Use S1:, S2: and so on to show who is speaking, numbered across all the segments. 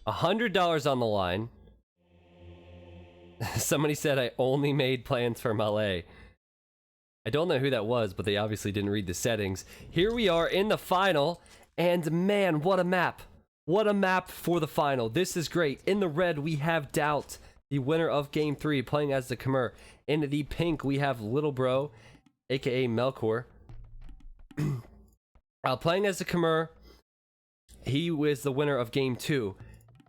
S1: $100 on the line. Somebody said I only made plans for Malay. I don't know who that was, but they obviously didn't read the settings. Here we are in the final, and man, what a map. What a map for the final. This is great. In the red, we have Doubt, the winner of Game 3, playing as the Khmer. In the pink, we have Little Bro, aka Melkor. Playing as the Khmer, he was the winner of Game 2.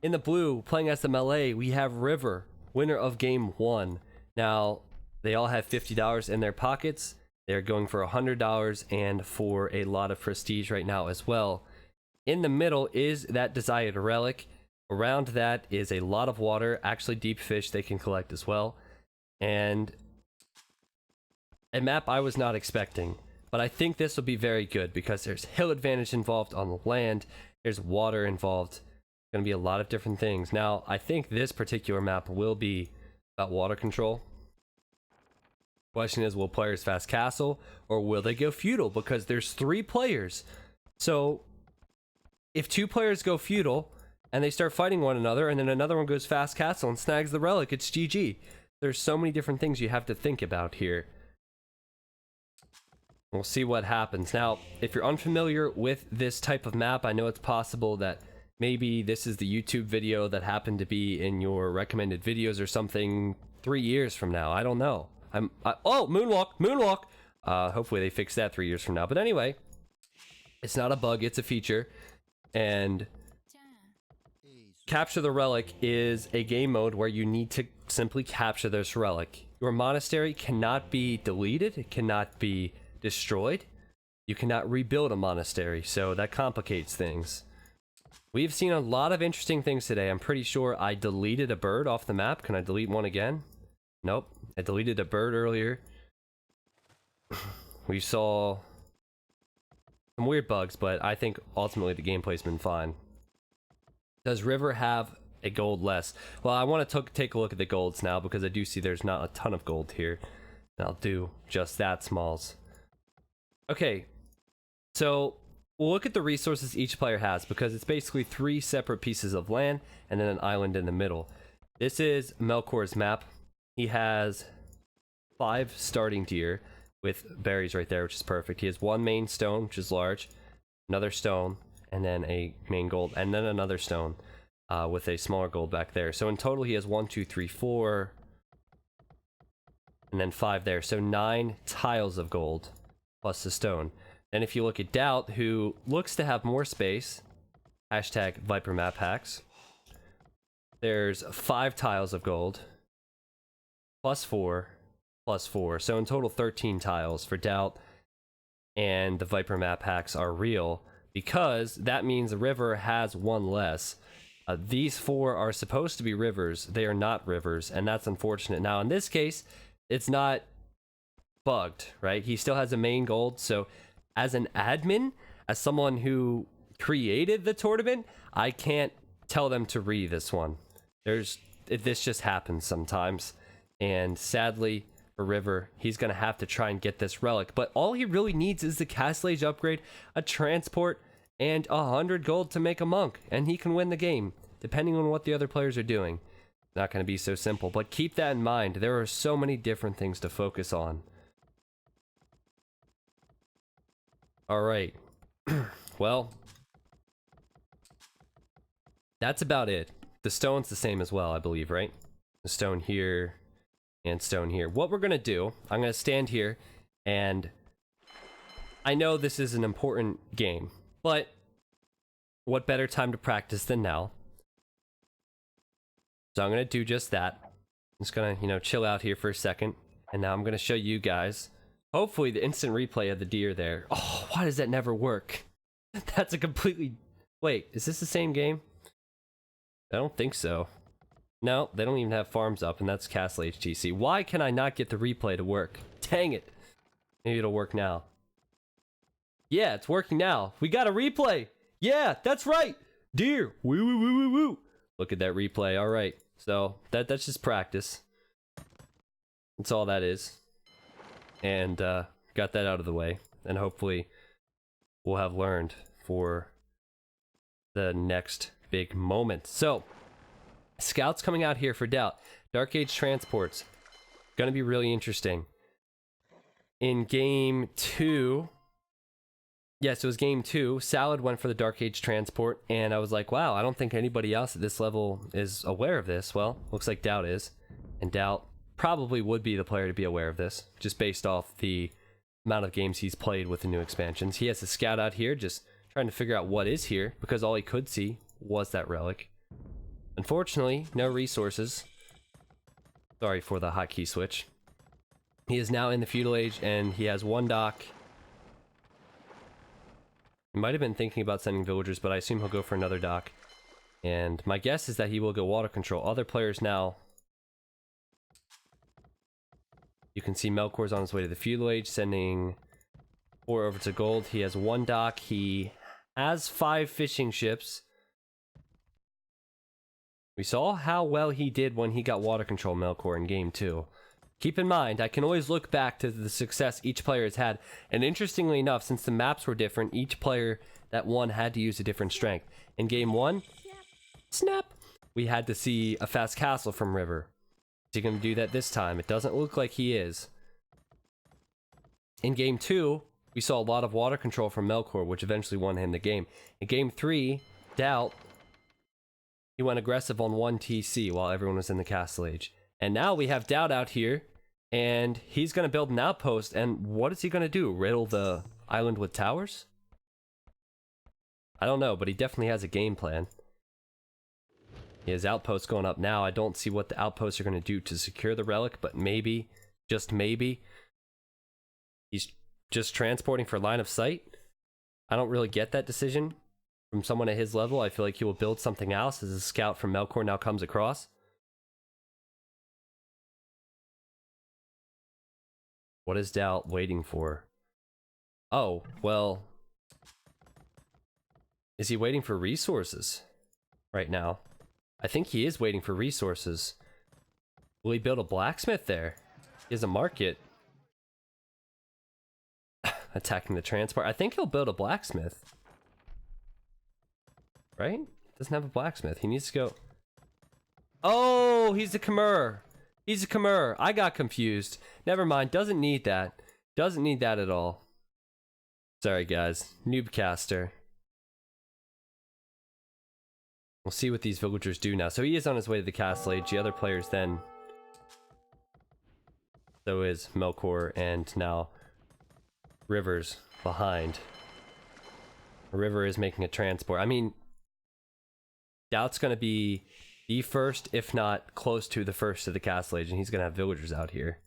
S1: In the blue, playing as the Malay, we have River, winner of Game 1. Now, they all have $50 in their pockets. They're going for $100 and for a lot of prestige right now as well. In the middle is that desired relic. Around that is a lot of water, actually deep fish they can collect as well. And a map I was not expecting. But I think this will be very good because there's hill advantage involved on the land. There's water involved. Going to be a lot of different things. Now, I think this particular map will be about water control. Question is, will players fast castle or will they go feudal? Because there's 3 players. So if 2 players go feudal and they start fighting one another and then another one goes fast castle and snags the relic, it's GG. There's so many different things you have to think about here. We'll see what happens. Now, if you're unfamiliar with this type of map, I know it's possible that maybe this is the YouTube video that happened to be in your recommended videos or something 3 years from now. I don't know. Oh, moonwalk. Hopefully they fix that 3 years from now. But anyway, it's not a bug, it's a feature. And Capture the Relic is a game mode where you need to simply capture this relic. Your monastery cannot be deleted, it cannot be destroyed. You cannot rebuild a monastery, so that complicates things. We've seen a lot of interesting things today. I'm pretty sure I deleted a bird off the map. Can I delete one again? Nope. I deleted a bird earlier. We saw some weird bugs, but I think ultimately the gameplay's been fine. Does River have a gold less? Well, I want to take a look at the golds now because I do see there's not a ton of gold here. And I'll do just that, Smalls. Okay, so we'll look at the resources each player has because it's basically 3 separate pieces of land and then an island in the middle. This is Melkor's map. He has 5 starting deer with berries right there, which is perfect. He has 1 main stone, which is large, another stone, and then a main gold, and then another stone with a smaller gold back there. So in total, he has 1, 2, 3, 4, and then 5 there. So 9 tiles of gold plus the stone. And if you look at Doubt, who looks to have more space, hashtag Viper Map Hacks, there's 5 tiles of gold, plus 4, plus 4. So in total, 13 tiles for Doubt, and the Viper Map Hacks are real, because that means the river has 1 less. These 4 are supposed to be rivers. They are not rivers, and that's unfortunate. Now, in this case, it's not bugged, right? He still has a main gold, so as an admin, as someone who created the tournament, I can't tell them to re this one. This just happens sometimes, and sadly for River, he's gonna have to try and get this relic, but all he really needs is the Castle Age upgrade, a transport, and 100 gold to make a monk, and he can win the game, depending on what the other players are doing. Not gonna be so simple, but keep that in mind. There are so many different things to focus on. Alright, well, that's about it. The stone's the same as well, I believe, right? The stone here and stone here. What we're gonna do, I'm gonna stand here, and I know this is an important game, but what better time to practice than now? So I'm gonna do just that. I'm just gonna, chill out here for a second, and now I'm gonna show you guys, hopefully, the instant replay of the deer there. Oh, why does that never work? That's a completely... Wait, is this the same game? I don't think so. No, they don't even have farms up, and that's Castle HTC. Why can I not get the replay to work? Dang it. Maybe it'll work now. Yeah, it's working now. We got a replay. Yeah, that's right. Deer. Woo, woo, woo, woo, woo. Look at that replay. All right. So that's just practice. That's all that is. And got that out of the way. And hopefully we'll have learned for the next big moment. So, scouts coming out here for Doubt. Dark Age transports. Gonna be really interesting. In game 2... Yes, it was game 2. Salad went for the Dark Age transport, and I was like, wow, I don't think anybody else at this level is aware of this. Well, looks like Doubt is. And Doubt probably would be the player to be aware of this, just based off the amount of games he's played with the new expansions. He has a scout out here, just trying to figure out what is here, because all he could see was that relic. Unfortunately, no resources. Sorry for the hotkey switch. He is now in the Feudal Age, and he has one dock. He might have been thinking about sending villagers, but I assume he'll go for another dock. And my guess is that he will go water control. Other players now... You can see Melkor's on his way to the Feudal Age, sending 4 over to gold. He has one dock. He has 5 fishing ships. We saw how well he did when he got water control Melkor in game 2. Keep in mind, I can always look back to the success each player has had, and interestingly enough, since the maps were different, each player that won had to use a different strength. In game 1, snap, we had to see a fast castle from River. Is he going to do that this time? It doesn't look like he is. In game 2, we saw a lot of water control from Melkor, which eventually won him the game. In game 3, Doubt, he went aggressive on 1 TC while everyone was in the Castle Age. And now we have Doubt out here, and he's going to build an outpost, and what is he going to do? Riddle the island with towers? I don't know, but he definitely has a game plan. He has outposts going up now. I don't see what the outposts are going to do to secure the relic, but maybe, just maybe, he's just transporting for line of sight. I don't really get that decision from someone at his level. I feel like he will build something else as a scout from Melkor now comes across. What is Doubt waiting for? Oh, well... Is he waiting for resources right now? I think he is waiting for resources. Will he build a blacksmith there? He has a market. Attacking the transport. I think he'll build a blacksmith. Right? Doesn't have a blacksmith. He needs to go... Oh, he's a Khmer. He's a Khmer. I got confused. Never mind. Doesn't need that. Doesn't need that at all. Sorry, guys. Noobcaster. We'll see what these villagers do now. So he is on his way to the Castle Age. The other players then... So is Melkor and now River's behind. River is making a transport. I mean, Doubt's going to be the first, if not close to the first of the Castle Age, and he's going to have villagers out here.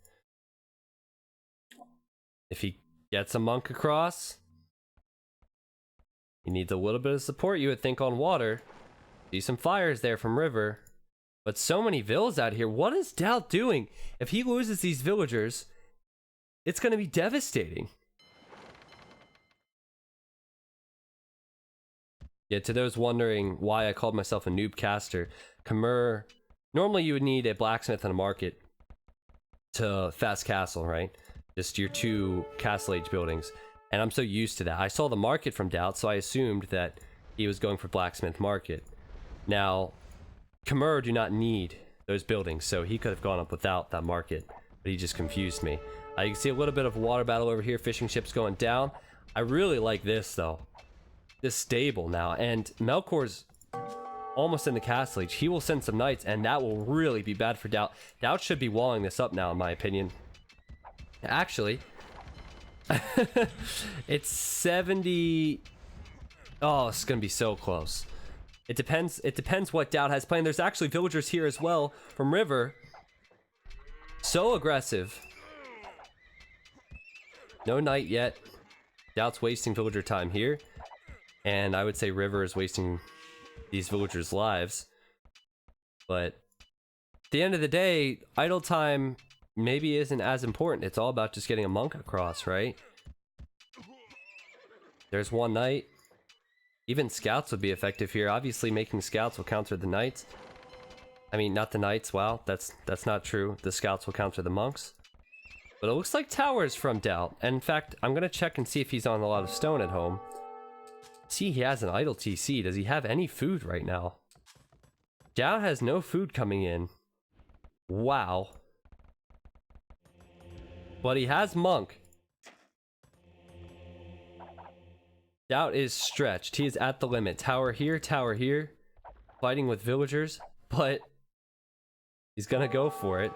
S1: If he gets a monk across, he needs a little bit of support, you would think, on water. See some fires there from River. But so many villas out here. What is Doubt doing? If he loses these villagers, it's going to be devastating. Yeah, to those wondering why I called myself a noob caster, Khmer, normally you would need a blacksmith and a market to fast castle, right? Just your 2 Castle Age buildings. And I'm so used to that. I saw the market from Doubt, so I assumed that he was going for blacksmith market. Now, Khmer do not need those buildings, so he could have gone up without that market, but he just confused me. You can see a little bit of a water battle over here, fishing ships going down. I really like this, though. This stable now, and Melkor's almost in the Castle Age. He will send some knights, and that will really be bad for Doubt. Doubt should be walling this up now, in my opinion. Actually, it's 70... Oh, it's gonna be so close. It depends what Doubt has planned. There's actually villagers here as well from River. So aggressive. No knight yet. Doubt's wasting villager time here. And I would say River is wasting these villagers' lives. But at the end of the day, idle time maybe isn't as important. It's all about just getting a monk across, right? There's one knight. Even scouts would be effective here. Obviously, making scouts will counter the knights. I mean, not the knights. Wow, that's not true. The scouts will counter the monks. But it looks like towers from Doubt. And in fact, I'm going to check and see if he's on a lot of stone at home. See, he has an idle TC. Does he have any food right now? Doubt has no food coming in. Wow. But he has Monk. Doubt is stretched. He is at the limit. Tower here, fighting with villagers, but he's gonna go for it.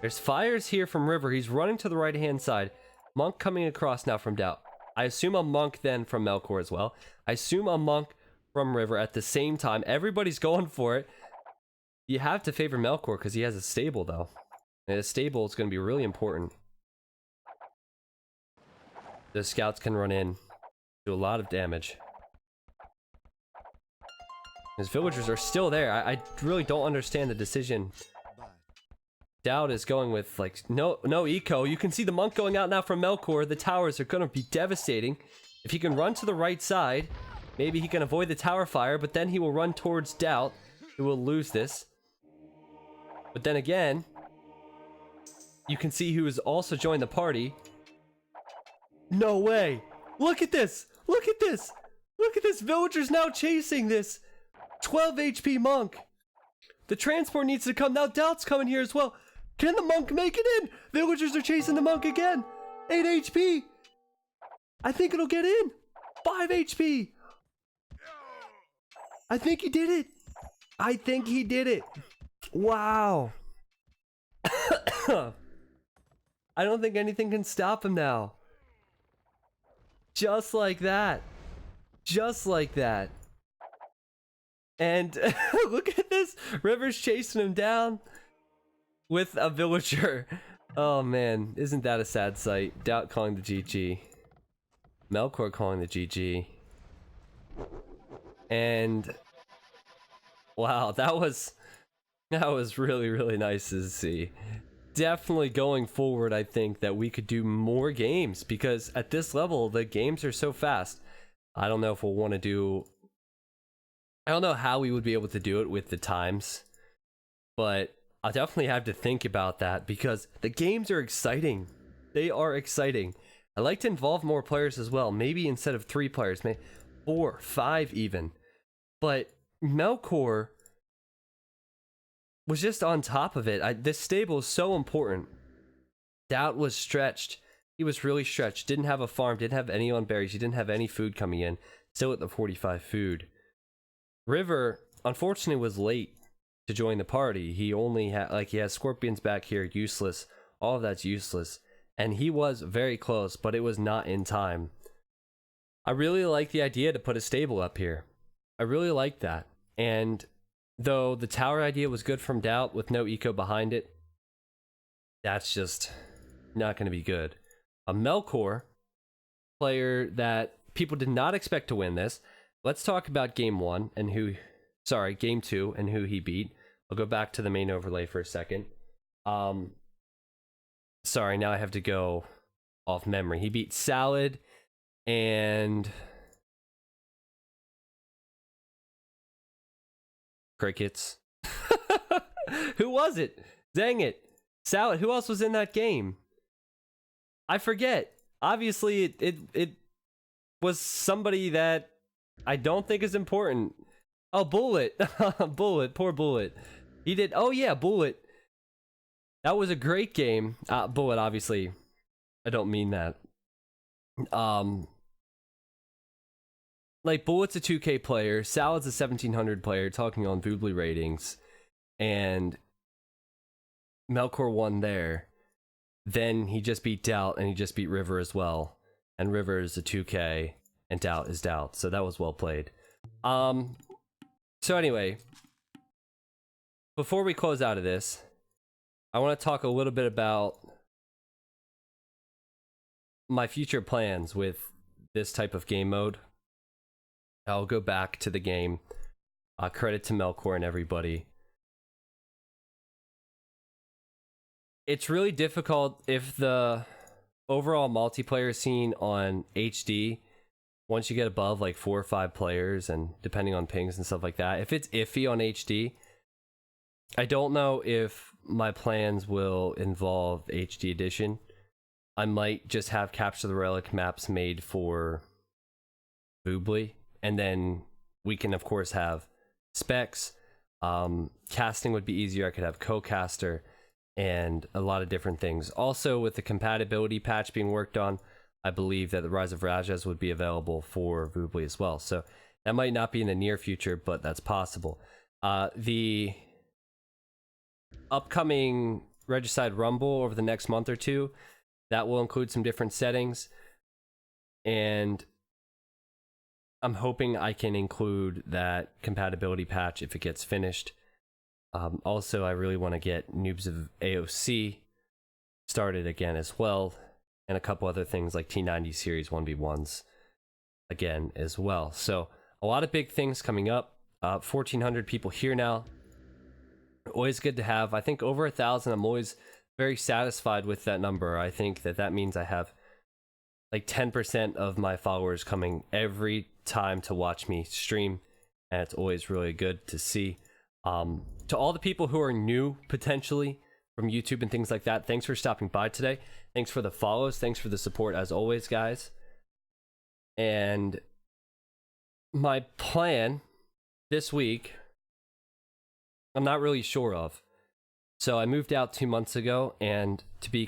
S1: There's fires here from River. He's running to the right-hand side. Monk coming across now from Doubt. I assume a Monk then from Melkor as well. I assume a Monk from River at the same time. Everybody's going for it. You have to favor Melkor because he has a stable, though. And a stable is going to be really important. The scouts can run in, do a lot of damage. His villagers are still there. I really don't understand the decision. Doubt is going with, like, no eco. You can see the Monk going out now from Melkor. The towers are going to be devastating. If he can run to the right side, maybe he can avoid the tower fire, but then he will run towards Doubt, who will lose this. But then again, you can see who has also joined the party. No way! Look at this! Look at this! Look at this! Villagers now chasing this 12 HP Monk. The transport needs to come. Now Doubt's coming here as well. Can the Monk make it in? Villagers are chasing the Monk again. 8 HP. I think it'll get in. 5 HP. I think he did it. I think he did it. Wow. I don't think anything can stop him now. Just like that. Just like that. And look at this. River's chasing him down with a villager. Oh man, isn't that a sad sight? Doubt calling the GG. Melkor calling the GG. And wow, that was really, really nice to see. Definitely going forward, I think that we could do more games because at this level, the games are so fast. I don't know if we'll want to do... I don't know how we would be able to do it with the times, but I'll definitely have to think about that because the games are exciting. They are exciting. I like to involve more players as well. Maybe instead of 3 players, maybe 4, 5 even. But Melkor was just on top of it. This stable is so important. Doubt was stretched. He was really stretched. Didn't have a farm. Didn't have any on berries. He didn't have any food coming in. Still at the 45 food. River, unfortunately, was late to join the party. He only had, like, he has scorpions back here. Useless. All of that's useless. And he was very close, but it was not in time. I really like the idea to put a stable up here. I really like that. And though the tower idea was good from Doubt with no eco behind it, that's just not going to be good. A Melkor player that people did not expect to win this. Let's talk about game 1 and game 2 and who he beat. I'll go back to the main overlay for a second. Sorry, now I have to go off memory. He beat Salad and Crickets. Who was it? Dang it. Salad. Who else was in that game? I forget. Obviously, it was somebody that I don't think is important. Oh, Bullet. Bullet. Poor Bullet. He did. Oh, yeah, Bullet. That was a great game. Bullet, obviously. I don't mean that. Like, Bullet's a 2K player. Salad's a 1700 player, talking on Voobly ratings. And Melkor won there. Then he just beat Doubt, and he just beat River as well. And River is a 2K, and Doubt is Doubt. So that was well played. So anyway, before we close out of this, I want to talk a little bit about my future plans with this type of game mode. I'll go back to the game. Credit to Melkor and everybody. It's really difficult if the overall multiplayer scene on HD, once you get above like 4 or 5 players, and depending on pings and stuff like that, if it's iffy on HD, I don't know if my plans will involve HD edition. I might just have Capture the Relic maps made for Voobly and then we can of course have specs. Casting would be easier. I could have co-caster and a lot of different things. Also, with the compatibility patch being worked on, I believe that the Rise of Rajas would be available for Voobly as well. So that might not be in the near future, but that's possible. The upcoming Regicide Rumble over the next month or two, that will include some different settings, and I'm hoping I can include that compatibility patch if it gets finished. Also, I really want to get Noobs of AOC started again as well, and a couple other things like T90 series 1v1s again as well. So a lot of big things coming up. 1,400 people here now. Always good to have. I think over 1,000. I'm always very satisfied with that number. I think that means I have like 10% of my followers coming every time to watch me stream, and it's always really good to see. To all the people who are new potentially from YouTube and things like that, thanks for stopping by today. Thanks for the follows. Thanks for the support as always, guys. And my plan this week, I'm not really sure of. So I moved out 2 months ago, and to be